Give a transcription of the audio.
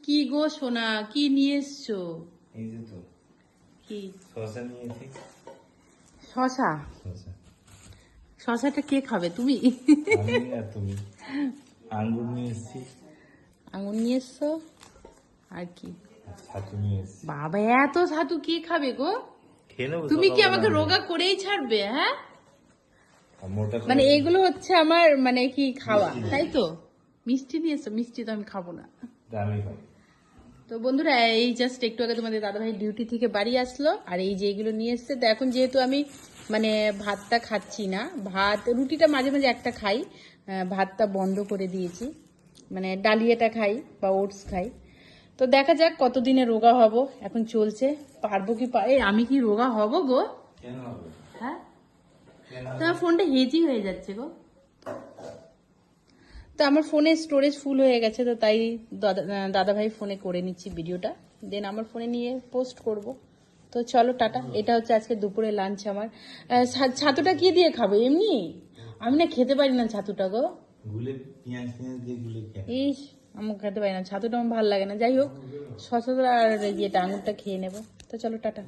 কি গো সোনা, কি নিয়ে এসছো? এই যে তো কি? শসা নিয়েছি। শশা? শসা শশাটা কে খাবে, তুমি? আমি আর তুমি। আঙ্গুর নিয়ে এসছি। আঙুর নিয়ে এসছো? আর কি? আর ছাতু নিয়ে এসছি। বাবা, এত ছাতু কে খাবে গো? খেয়ে নেবো তুমি কি সকালবেলা আমাকে আমরা। রোগা করেই ছাড়বে? হ্যাঁ, আর মোটা করে মানে এইগুলো হচ্ছে আমার মানে কি খাওয়া, মিষ্টি তাই তো? মিষ্টি নিয়ে এসছো? মিষ্টি তো আমি খাবো না। দামি হয়। তো বন্ধুরা, এই জাস্ট একটু আগে তোমাদের দাদাভাই ডিউটি থেকে বাড়ি আসলো, আর এই যে এগুলো নিয়ে এসছে। তো এখন যেহেতু আমি মানে ভাতটা খাচ্ছি না, ভাত রুটিটা মাঝে মাঝে একটা খাই, ভাতটা বন্ধ করে দিয়েছি, মানে ডালিয়াটা খাই বা ওটস খাই। তো দেখা যাক কতদিনে রোগা হব, এখন চলছে। পারবো কি আমি কি রোগা হব গো? কেন হবে? হ্যাঁ, কেন তোমার ফোনটা হেজি হয়ে যাচ্ছে গো। তো আমার ফোনে স্টোরেজ ফুল হয়ে গেছে, তো তাই দাদাভাই ফোনে করে নিচ্ছি ভিডিওটা, দেন আমার ফোনে নিয়ে পোস্ট করব। তো চলো টাটা। এটা হচ্ছে আজকে দুপুরে লাঞ্চ আমার। ছাতুটা কি দিয়ে খাবো? এমনি আমি না খেতে পারি না ছাতুটা গো। গুলে পেঁয়াজ দিয়ে গুলে খেয়ে নেবো। ইস, আমি খেতে পারি না ছাতুটা, আমার ভালো লাগে না। যাই হোক, শশা আর ইয়েটা আঙুরটা খেয়ে নেবো। তো চলো টাটা।